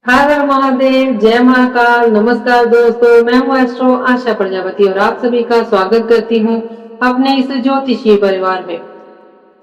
हर हर महादेव, जय महाकाल। नमस्कार दोस्तों, मैं हूँ एस्ट्रो आशा प्रजापति और आप सभी का स्वागत करती हूँ अपने इस ज्योतिषीय परिवार में।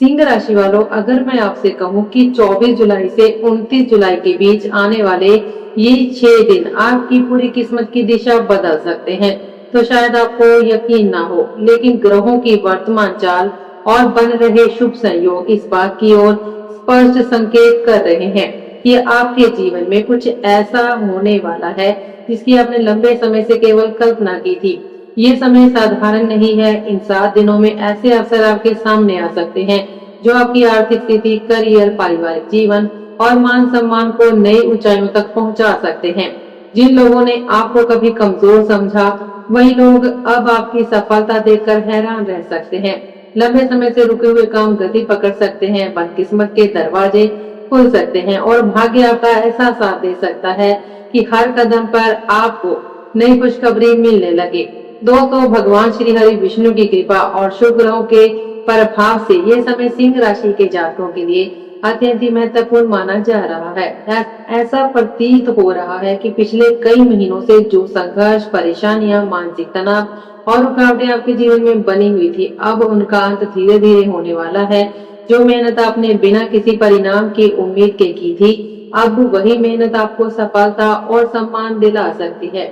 सिंह राशि वालों, अगर मैं आपसे कहूँ कि 24 जुलाई से 29 जुलाई के बीच आने वाले ये 6 दिन आपकी पूरी किस्मत की दिशा बदल सकते हैं, तो शायद आपको यकीन ना हो, लेकिन ग्रहों की वर्तमान चाल और बन रहे शुभ संयोग इस बात की ओर स्पष्ट संकेत कर रहे हैं कि आपके जीवन में कुछ ऐसा होने वाला है जिसकी आपने लंबे समय से केवल कल्पना की थी। ये समय साधारण नहीं है। इन 7 दिनों में ऐसे अवसर आपके सामने आ सकते हैं जो आपकी आर्थिक स्थिति, करियर, पारिवारिक जीवन और मान सम्मान को नई ऊंचाइयों तक पहुंचा सकते हैं। जिन लोगों ने आपको कभी कमजोर समझा, वही लोग अब आपकी सफलता देखकर हैरान रह सकते हैं। लंबे समय से रुके हुए काम गति पकड़ सकते हैं, बदकिस्मत के दरवाजे खुल सकते हैं और भाग्य आपका ऐसा साथ दे सकता है कि हर कदम पर आपको नई खुशखबरी मिलने लगे। दोस्तों, भगवान श्री हरि विष्णु की कृपा और शुभ ग्रहों के प्रभाव से ये समय सिंह राशि के जातकों के लिए अत्यंत ही महत्वपूर्ण माना जा रहा है। ऐसा प्रतीत हो रहा है कि पिछले कई महीनों से जो संघर्ष, परेशानियां, मानसिक तनाव और रुकावटें आपके जीवन में बनी हुई थी, अब उनका अंत धीरे धीरे होने वाला है। जो मेहनत आपने बिना किसी परिणाम की उम्मीद के की थी, अब वही मेहनत आपको सफलता और सम्मान दिला सकती है।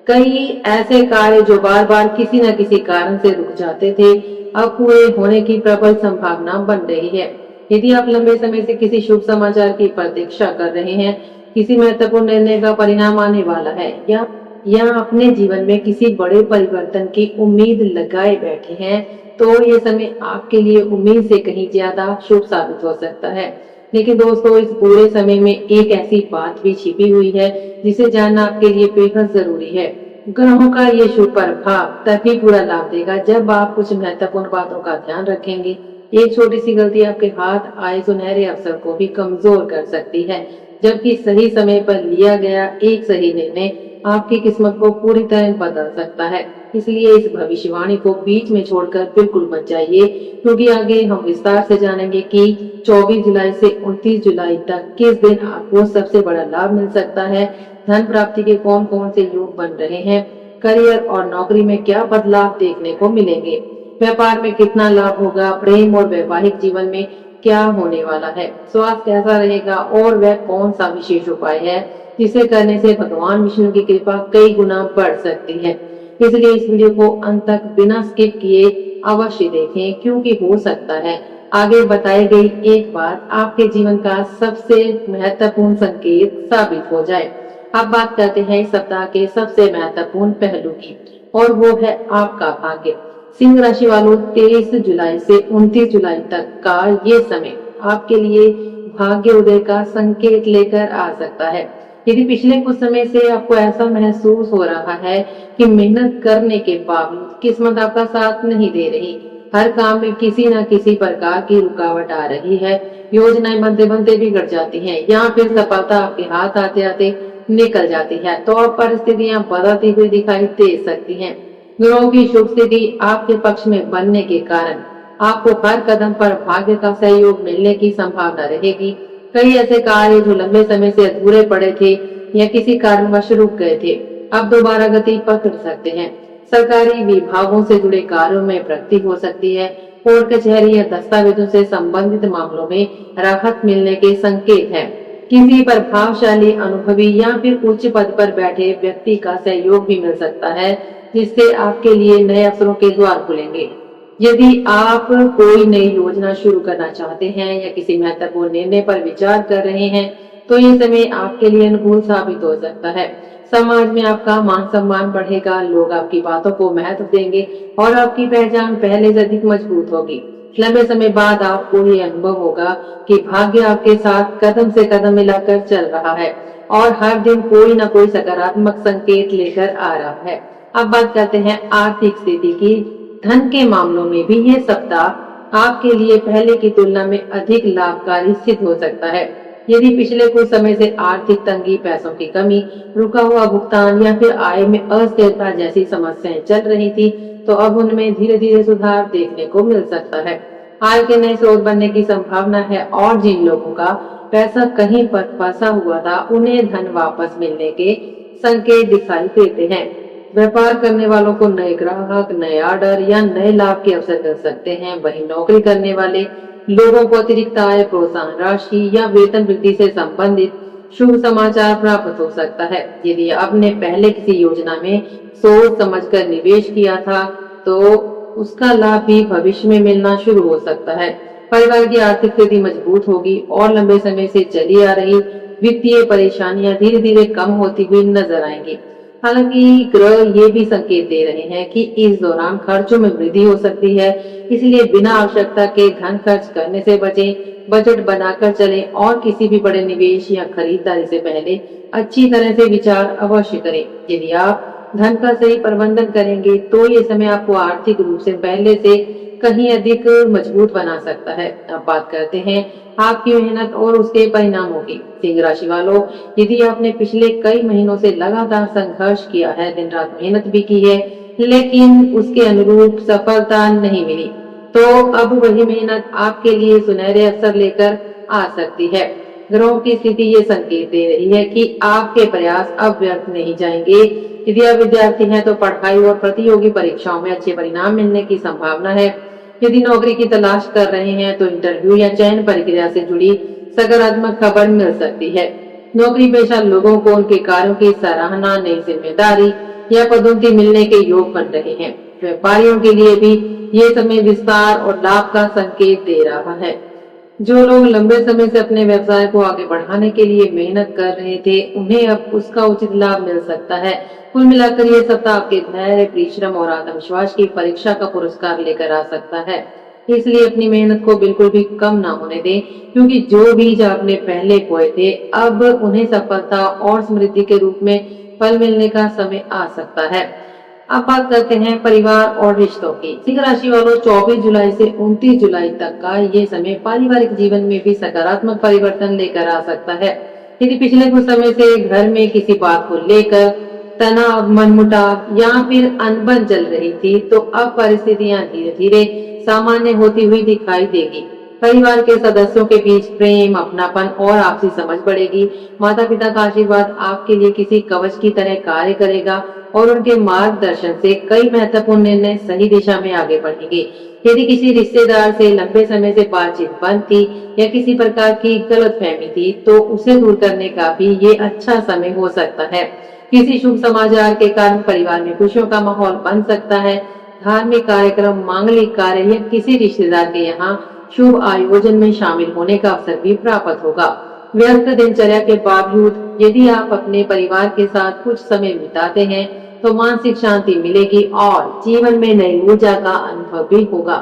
कई ऐसे कार्य जो बार बार किसी न किसी कारण से रुक जाते थे, अब पूरे होने की प्रबल संभावना बन रही है। यदि आप लंबे समय से किसी शुभ समाचार की प्रतीक्षा कर रहे हैं, किसी महत्वपूर्ण निर्णय का परिणाम आने वाला है, या अपने जीवन में किसी बड़े परिवर्तन की उम्मीद लगाए बैठे हैं, तो ये समय आपके लिए उम्मीद से कहीं ज्यादा शुभ साबित हो सकता है। लेकिन दोस्तों, इस पूरे समय में एक ऐसी बात भी छिपी हुई है जिसे जानना आपके लिए बेहद जरूरी है। ग्रहों का ये शुभ प्रभाव तभी पूरा लाभ देगा जब आप कुछ महत्वपूर्ण बातों का ध्यान रखेंगे। एक छोटी सी गलती आपके हाथ आए सुनहरे अवसर को भी कमजोर कर सकती है, जबकि सही समय पर लिया गया एक सही निर्णय आपकी किस्मत को पूरी तरह बदल सकता है। इसलिए इस भविष्यवाणी को बीच में छोड़कर बिल्कुल मत जाइए, क्योंकि आगे हम विस्तार से जानेंगे कि 24 जुलाई से 29 जुलाई तक किस दिन आपको सबसे बड़ा लाभ मिल सकता है, धन प्राप्ति के कौन कौन से योग बन रहे हैं, करियर और नौकरी में क्या बदलाव देखने को मिलेंगे, व्यापार में कितना लाभ होगा, प्रेम और वैवाहिक जीवन में क्या होने वाला है, स्वास्थ्य कैसा रहेगा और वह कौन सा विशेष उपाय है जिसे करने से भगवान विष्णु की कृपा कई गुना बढ़ सकती है। इसलिए इस वीडियो को अंत तक बिना स्किप किए अवश्य देखें, क्योंकि हो सकता है आगे बताई गई एक बात आपके जीवन का सबसे महत्वपूर्ण संकेत साबित हो जाए। अब बात करते हैं इस सप्ताह के सबसे महत्वपूर्ण पहलू की, और वो है आपका भाग्य। सिंह राशि वालों, 23 जुलाई से 29 जुलाई तक का ये समय आपके लिए भाग्य उदय का संकेत लेकर आ सकता है। यदि पिछले कुछ समय से आपको ऐसा महसूस हो रहा है कि मेहनत करने के बावजूद किस्मत आपका साथ नहीं दे रही, हर काम में किसी न किसी प्रकार की रुकावट आ रही है, योजनाएं बनते बनते बिगड़ जाती हैं, या फिर सफलता आपके हाथ आते आते निकल जाती है, तो अब परिस्थितियां बदलती हुई दिखाई दे सकती हैं। ग्रहों की शुभ स्थिति आपके पक्ष में बनने के कारण आपको हर कदम पर भाग्य का सहयोग मिलने की संभावना रहेगी। कई ऐसे कार्य जो लंबे समय से अधूरे पड़े थे या किसी कारणवश रुक गए थे, अब दोबारा गति पकड़ सकते हैं। सरकारी विभागों से जुड़े कार्यों में प्रगति हो सकती है। कोर्ट कचहरी या दस्तावेजों से संबंधित मामलों में राहत मिलने के संकेत हैं। किसी प्रभावशाली, अनुभवी या फिर उच्च पद पर बैठे व्यक्ति का सहयोग भी मिल सकता है, जिससे आपके लिए नए अवसरों के द्वार खुलेंगे। यदि आप कोई नई योजना शुरू करना चाहते हैं या किसी महत्वपूर्ण निर्णय पर विचार कर रहे हैं, तो ये समय आपके लिए अनुकूल साबित हो सकता है। समाज में आपका मान सम्मान बढ़ेगा, लोग आपकी बातों को महत्व देंगे और आपकी पहचान पहले से अधिक मजबूत होगी। लंबे समय बाद आपको ये अनुभव होगा कि भाग्य आपके साथ कदम से कदम मिलाकर चल रहा है और हर दिन कोई न कोई सकारात्मक संकेत लेकर आ रहा है। अब बात करते हैं आर्थिक स्थिति की। धन के मामलों में भी ये सप्ताह आपके लिए पहले की तुलना में अधिक लाभकारी सिद्ध हो सकता है। यदि पिछले कुछ समय से आर्थिक तंगी, पैसों की कमी, रुका हुआ भुगतान या फिर आय में अस्थिरता जैसी समस्याएं चल रही थी, तो अब उनमें धीरे धीरे सुधार देखने को मिल सकता है। आय के नए स्रोत बनने की संभावना है, और जिन लोगों का पैसा कहीं पर फंसा हुआ था, उन्हें धन वापस मिलने के संकेत दिखाई देते हैं। व्यापार करने वालों को नए ग्राहक, नए ऑर्डर या नए लाभ के अवसर मिल सकते हैं। वहीं नौकरी करने वाले लोगों को अतिरिक्त आय, प्रोत्साहन राशि या वेतन वृद्धि से संबंधित शुभ समाचार प्राप्त हो सकता है। यदि आपने पहले किसी योजना में सोच समझकर निवेश किया था, तो उसका लाभ भी भविष्य में मिलना शुरू हो सकता है। परिवार की आर्थिक स्थिति मजबूत होगी और लंबे समय से चली आ रही वित्तीय परेशानियां धीरे धीरे कम होती हुई नजर आएंगी। हालांकि ग्रह ये भी संकेत दे रहे हैं कि इस दौरान खर्चों में वृद्धि हो सकती है, इसलिए बिना आवश्यकता के धन खर्च करने से बचें, बजट बनाकर चलें और किसी भी बड़े निवेश या खरीदारी से पहले अच्छी तरह से विचार अवश्य करें। यदि आप धन का सही प्रबंधन करेंगे तो ये समय आपको आर्थिक रूप से पहले से कहीं अधिक मजबूत बना सकता है। अब बात करते हैं आपकी मेहनत और उसके परिणामों की। सिंह राशि वालों, यदि आपने पिछले कई महीनों से लगातार संघर्ष किया है, दिन रात मेहनत भी की है, लेकिन उसके अनुरूप सफलता नहीं मिली, तो अब वही मेहनत आपके लिए सुनहरे अवसर लेकर आ सकती है। ग्रहों की स्थिति ये संकेत दे रही है कि आपके प्रयास अब व्यर्थ नहीं जाएंगे। यदि आप विद्यार्थी हैं तो पढ़ाई और प्रतियोगी परीक्षाओं में अच्छे परिणाम मिलने की संभावना है। यदि नौकरी की तलाश कर रहे हैं तो इंटरव्यू या चयन प्रक्रिया से जुड़ी सकारात्मक खबर मिल सकती है। नौकरी पेशा लोगों को उनके कार्यों की सराहना, नई जिम्मेदारी या पदोन्नति मिलने के योग बन रहे हैं। व्यापारियों के लिए भी ये समय विस्तार और लाभ का संकेत दे रहा है। जो लोग लंबे समय से अपने व्यवसाय को आगे बढ़ाने के लिए मेहनत कर रहे थे, उन्हें अब उसका उचित लाभ मिल सकता है। कुल मिलाकर ये सप्ताह आपके धैर्य, परिश्रम और आत्मविश्वास की परीक्षा का पुरस्कार लेकर आ सकता है। इसलिए अपनी मेहनत को बिल्कुल भी कम ना होने दें, क्योंकि जो बीज आपने पहले बोए थे, अब उन्हें सफलता और समृद्धि के रूप में फल मिलने का समय आ सकता है। अब बात करते हैं परिवार और रिश्तों की। सिंह राशि वालों, 24 जुलाई से 29 जुलाई तक का ये समय पारिवारिक जीवन में भी सकारात्मक परिवर्तन लेकर आ सकता है। यदि पिछले कुछ समय से घर में किसी बात को लेकर तनाव, मनमुटाव या फिर अनबन चल रही थी, तो अब परिस्थितियां धीरे धीरे सामान्य होती हुई दिखाई देगी। परिवार के सदस्यों के बीच प्रेम, अपनापन और आपसी समझ बढ़ेगी। माता पिता का आशीर्वाद आपके लिए किसी कवच की तरह कार्य करेगा और उनके मार्गदर्शन से कई महत्वपूर्ण निर्णय सही दिशा में आगे बढ़ेंगे। यदि किसी रिश्तेदार से लंबे समय से बातचीत बंद थी या किसी प्रकार की गलतफहमी थी, तो उसे दूर करने का भी ये अच्छा समय हो सकता है। किसी शुभ समाचार के कारण परिवार में खुशियों का माहौल बन सकता है। धार्मिक कार्यक्रम, मांगलिक कार्य या किसी रिश्तेदार के यहाँ शुभ आयोजन में शामिल होने का अवसर भी प्राप्त होगा। व्यस्त दिनचर्या के बावजूद यदि आप अपने परिवार के साथ कुछ समय बिताते हैं, तो मानसिक शांति मिलेगी और जीवन में नई ऊर्जा का अनुभव भी होगा।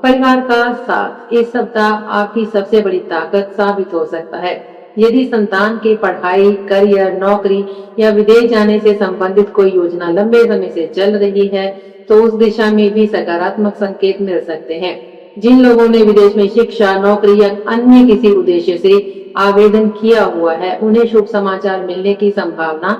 परिवार का साथ इस सप्ताह आपकी सबसे बड़ी ताकत साबित हो सकता है। यदि संतान की पढ़ाई, करियर, नौकरी या विदेश जाने से संबंधित कोई योजना लंबे समय से चल रही है, तो उस दिशा में भी सकारात्मक संकेत मिल सकते हैं। जिन लोगों ने विदेश में शिक्षा, नौकरी या अन्य किसी उद्देश्य से आवेदन किया हुआ है, उन्हें शुभ समाचार मिलने की संभावना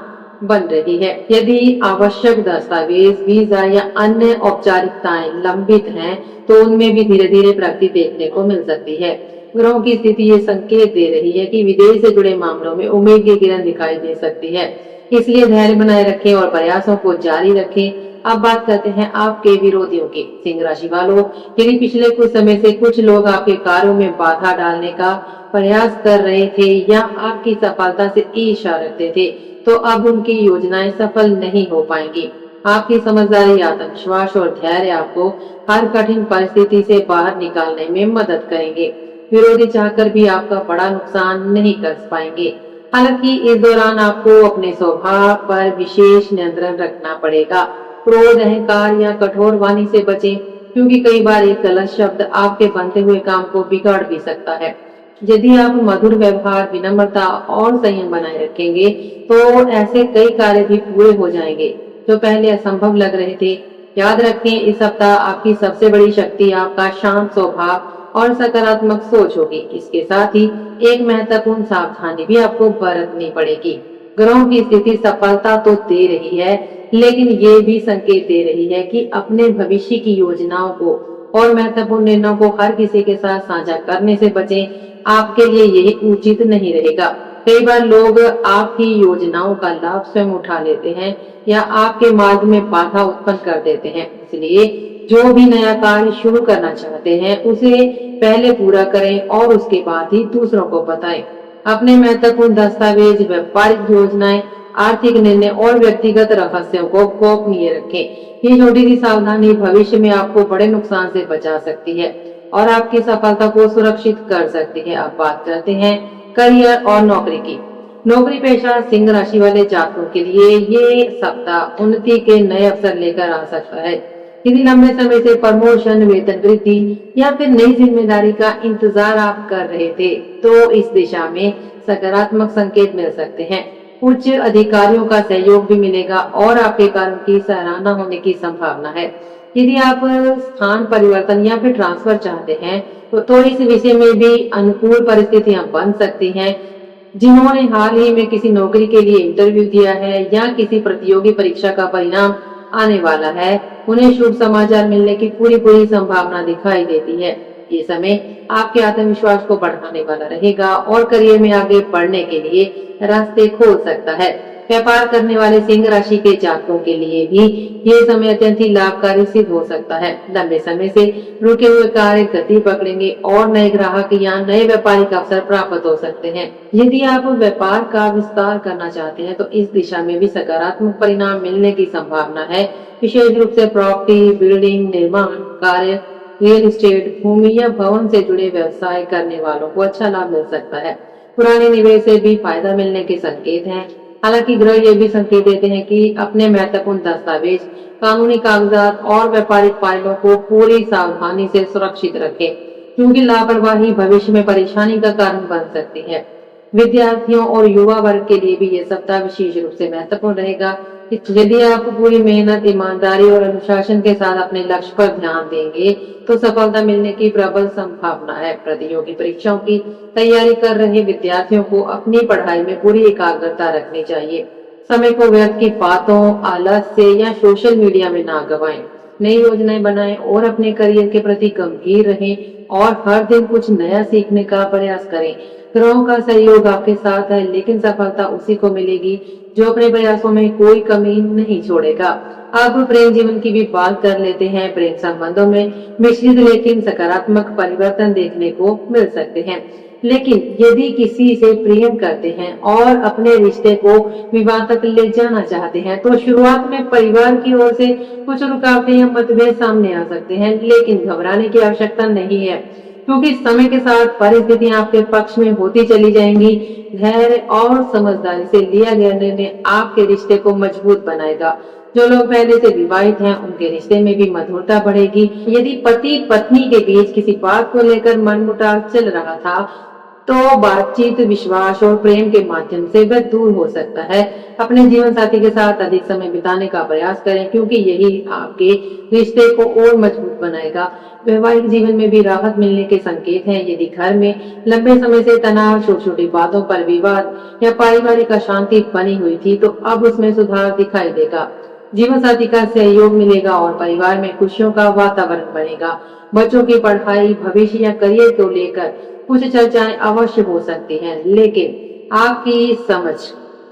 बन रही है। यदि आवश्यक दस्तावेज, वीजा या अन्य औपचारिकताएं लंबित हैं, तो उनमें भी धीरे धीरे प्रगति देखने को मिल सकती है। ग्रहों की स्थिति ये संकेत दे रही है कि विदेश से जुड़े मामलों में उम्मीद की किरण दिखाई दे सकती है। इसलिए धैर्य बनाए रखें और प्रयासों को जारी रखें। अब बात करते हैं आपके विरोधियों की। सिंह राशि वालों, यदि पिछले कुछ समय से कुछ लोग आपके कार्यों में बाधा डालने का प्रयास कर रहे थे या आपकी सफलता से ईर्ष्या रखते थे, तो अब उनकी योजनाएं सफल नहीं हो पाएंगी। आपकी समझदारी, आत्मविश्वास और धैर्य आपको हर कठिन परिस्थिति से बाहर निकालने में मदद करेंगे। विरोधी चाहकर भी आपका बड़ा नुकसान नहीं कर पाएंगे। हालांकि इस दौरान आपको अपने स्वभाव पर विशेष नियंत्रण रखना पड़ेगा। क्रोध, अहंकार या कठोर वाणी से बचें, क्योंकि कई बार एक गलत शब्द आपके बनते हुए काम को बिगाड़ भी सकता है। यदि आप मधुर व्यवहार, विनम्रता और संयम बनाए रखेंगे, तो ऐसे कई कार्य भी पूरे हो जाएंगे जो पहले असंभव लग रहे थे। याद रखें, इस सप्ताह आपकी सबसे बड़ी शक्ति आपका शांत स्वभाव और सकारात्मक सोच होगी। इसके साथ ही एक महत्वपूर्ण सावधानी भी आपको बरतनी पड़ेगी। ग्रहों की स्थिति सफलता तो दे रही है, लेकिन ये भी संकेत दे रही है कि अपने भविष्य की योजनाओं को और महत्वपूर्ण निर्णयों को हर किसी के साथ साझा करने से बचें। आपके लिए यही उचित नहीं रहेगा। कई बार लोग आपकी योजनाओं का लाभ स्वयं उठा लेते हैं या आपके मार्ग में बाधा उत्पन्न कर देते हैं। इसलिए जो भी नया कार्य शुरू करना चाहते हैं उसे पहले पूरा करें और उसके बाद ही दूसरों को बताएं। अपने महत्वपूर्ण दस्तावेज, व्यापारिक योजनाएं, आर्थिक निर्णय और व्यक्तिगत रहस्यों को गोपनीय रखें। ये छोटी सी सावधानी भविष्य में आपको बड़े नुकसान से बचा सकती है और आपकी सफलता को सुरक्षित कर सकती है। अब बात करते हैं करियर और नौकरी की। नौकरी पेशा सिंह राशि वाले जातकों के लिए ये सप्ताह उन्नति के नए अवसर लेकर आ सकता है। यदि लंबे समय से प्रमोशन, वेतन वृद्धि या फिर नई जिम्मेदारी का इंतजार आप कर रहे थे, तो इस दिशा में सकारात्मक संकेत मिल सकते हैं। उच्च अधिकारियों का सहयोग भी मिलेगा और आपके कार्यों की सराहना होने की संभावना है। यदि आप स्थान परिवर्तन या फिर ट्रांसफर चाहते हैं तो इस विषय में भी अनुकूल परिस्थितियां बन सकती हैं। जिन्होंने हाल ही में किसी नौकरी के लिए इंटरव्यू दिया है या किसी प्रतियोगी परीक्षा का परिणाम आने वाला है, उन्हें शुभ समाचार मिलने की पूरी पूरी संभावना दिखाई देती है। ये समय आपके आत्मविश्वास को बढ़ाने वाला रहेगा और करियर में आगे बढ़ने के लिए रास्ते खोल सकता है। व्यापार करने वाले सिंह राशि के जातकों के लिए भी ये समय अत्यंत ही लाभकारी सिद्ध हो सकता है। लंबे समय से रुके हुए कार्य गति पकड़ेंगे और नए ग्राहक या नए व्यापारिक अवसर प्राप्त हो सकते हैं। यदि आप व्यापार का विस्तार करना चाहते हैं तो इस दिशा में भी सकारात्मक परिणाम मिलने की संभावना है। विशेष रूप से प्रॉपर्टी, बिल्डिंग, निर्माण कार्य, रियल एस्टेट, भूमि या भवन से जुड़े व्यवसाय करने वालों को अच्छा लाभ मिल सकता है। पुराने निवेश से भी फायदा मिलने के संकेत हैं। हालांकि ग्रह ये भी संकेत देते हैं कि अपने महत्वपूर्ण दस्तावेज, कानूनी कागजात और व्यापारिक फाइलों को पूरी सावधानी से सुरक्षित रखें, क्योंकि लापरवाही भविष्य में परेशानी का कारण बन सकती है। विद्यार्थियों और युवा वर्ग के लिए भी ये सप्ताह विशेष रूप से महत्वपूर्ण रहेगा। यदि आप पूरी मेहनत, ईमानदारी और अनुशासन के साथ अपने लक्ष्य पर ध्यान देंगे तो सफलता मिलने की प्रबल संभावना है। प्रतियोगी परीक्षाओं की तैयारी कर रहे विद्यार्थियों को अपनी पढ़ाई में पूरी एकाग्रता रखनी चाहिए। समय को व्यर्थ की बातों, आलस्य या सोशल मीडिया में ना गवाएं। नई योजनाएं बनाएं और अपने करियर के प्रति गंभीर रहें और हर दिन कुछ नया सीखने का प्रयास करें। ग्रहों का सहयोग आपके साथ है, लेकिन सफलता उसी को मिलेगी जो अपने प्रयासों में कोई कमी नहीं छोड़ेगा। अब प्रेम जीवन की भी बात कर लेते हैं। प्रेम संबंधों में मिश्रित लेकिन सकारात्मक परिवर्तन देखने को मिल सकते हैं। लेकिन यदि किसी से प्रेम करते हैं और अपने रिश्ते को विवाह तक ले जाना चाहते हैं तो शुरुआत में परिवार की ओर से कुछ रुकावटें या मतभेद सामने आ सकते हैं, लेकिन घबराने की आवश्यकता नहीं है, क्योंकि समय के साथ परिस्थितियां आपके पक्ष में होती चली जाएंगी। धैर्य और समझदारी से लिया गया निर्णय आपके रिश्ते को मजबूत बनाएगा। जो लोग पहले से विवाहित हैं उनके रिश्ते में भी मधुरता बढ़ेगी। यदि पति पत्नी के बीच किसी बात को लेकर मनमुटाव चल रहा था तो बातचीत, विश्वास और प्रेम के माध्यम से वह दूर हो सकता है। अपने जीवन साथी के साथ अधिक समय बिताने का प्रयास करें, क्योंकि यही आपके रिश्ते को और मजबूत बनाएगा। वैवाहिक जीवन में भी राहत मिलने के संकेत हैं। यदि घर में लंबे समय से तनाव, छोटी छोटी बातों पर विवाद या पारिवारिक अशांति बनी हुई थी तो अब उसमें सुधार दिखाई देगा। जीवन साथी का सहयोग मिलेगा और परिवार में खुशियों का वातावरण बनेगा। बच्चों की पढ़ाई, भविष्य या करियर को लेकर कुछ चर्चाएं अवश्य हो सकती हैं, लेकिन आपकी समझ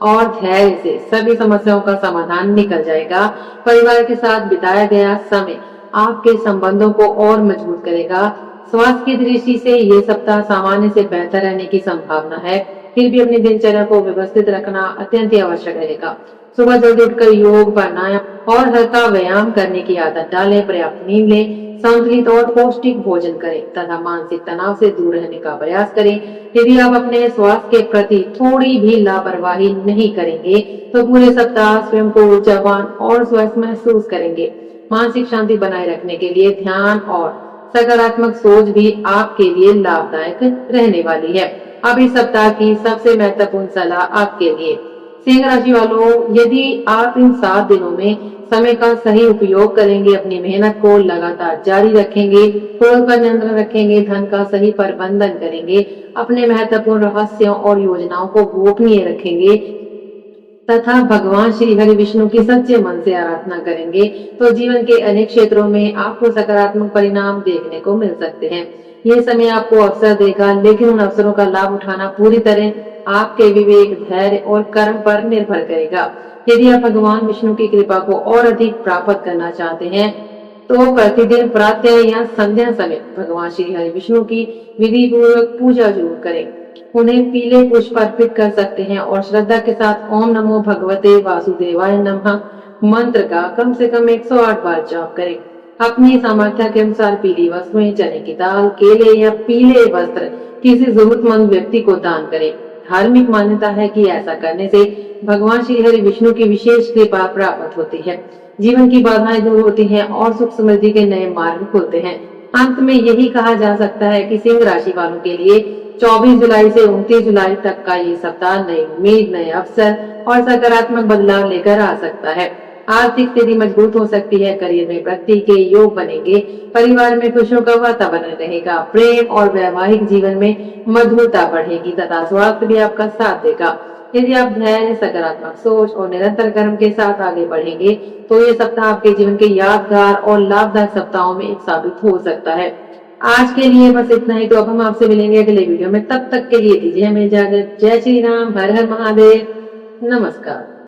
और धैर्य से सभी समस्याओं का समाधान निकल जाएगा। परिवार के साथ बिताया गया समय आपके संबंधों को और मजबूत करेगा। स्वास्थ्य की दृष्टि से ये सप्ताह सामान्य से बेहतर रहने की संभावना है। फिर भी अपनी दिनचर्या को व्यवस्थित रखना अत्यंत आवश्यक रहेगा। सुबह जल्दी उठकर योग, प्राणायाम और हल्का व्यायाम करने की आदत डालें। पर्याप्त नींद लें, संतुलित और पौष्टिक भोजन करें तथा मानसिक तनाव से दूर रहने का प्रयास करें। यदि आप अपने स्वास्थ्य के प्रति थोड़ी भी लापरवाही नहीं करेंगे तो पूरे सप्ताह स्वयं को ऊर्जावान और स्वस्थ महसूस करेंगे। मानसिक शांति बनाए रखने के लिए ध्यान और सकारात्मक सोच भी आपके लिए लाभदायक रहने वाली है। अब इस सप्ताह की सबसे महत्वपूर्ण सलाह आपके लिए सिंह राशि वालों, यदि आप इन 7 दिनों में समय का सही उपयोग करेंगे, अपनी मेहनत को लगातार जारी रखेंगे, क्रोध पर नियंत्रण रखेंगे, धन का सही प्रबंधन करेंगे, अपने महत्वपूर्ण रहस्यों और योजनाओं को गोपनीय रखेंगे तथा भगवान श्री हरि विष्णु की सच्चे मन से आराधना करेंगे तो जीवन के अनेक क्षेत्रों में आपको सकारात्मक परिणाम देखने को मिल सकते हैं। यह समय आपको अवसर देगा, लेकिन उन अवसरों का लाभ उठाना पूरी तरह आपके विवेक, धैर्य और कर्म पर निर्भर करेगा। यदि आप भगवान विष्णु की कृपा को और अधिक प्राप्त करना चाहते हैं तो प्रतिदिन प्रातः या संध्या समय भगवान श्री हरि विष्णु की विधि पूर्वक पूजा जरूर करें। उन्हें पीले पुष्प अर्पित कर सकते हैं और श्रद्धा के साथ ओम नमो भगवते वासुदेवाय नमः मंत्र का कम से कम 108 बार जाप करें। अपनी सामर्थ्य के अनुसार पीली वस्तुएं, चने की दाल, केले या पीले वस्त्र किसी जरूरतमंद व्यक्ति को दान करें। धार्मिक मान्यता है कि ऐसा करने से भगवान श्री हरि विष्णु की विशेष कृपा प्राप्त होती है, जीवन की बाधाएं दूर होती हैं और सुख समृद्धि के नए मार्ग खुलते हैं। अंत में यही कहा जा सकता है कि सिंह राशि वालों के लिए 24 जुलाई से 29 जुलाई तक का ये सप्ताह नई उम्मीद, नए अवसर और सकारात्मक बदलाव लेकर आ सकता है। आर्थिक स्थिति मजबूत हो सकती है, करियर में प्रगति के योग बनेंगे, परिवार में खुशियों का वातावरण रहेगा, प्रेम और वैवाहिक जीवन में मधुरता बढ़ेगी तथा स्वास्थ्य भी आपका साथ देगा। यदि आप धैर्य, सकारात्मक सोच और निरंतर कर्म के साथ आगे बढ़ेंगे तो ये सप्ताह आपके जीवन के यादगार और लाभदायक सप्ताहों में एक साबित हो सकता है। आज के लिए बस इतना ही। तो अब हम आपसे मिलेंगे अगले वीडियो में। तब तक के लिए दीजिए हमें इजाजत। जय श्री राम, हर हर महादेव, नमस्कार।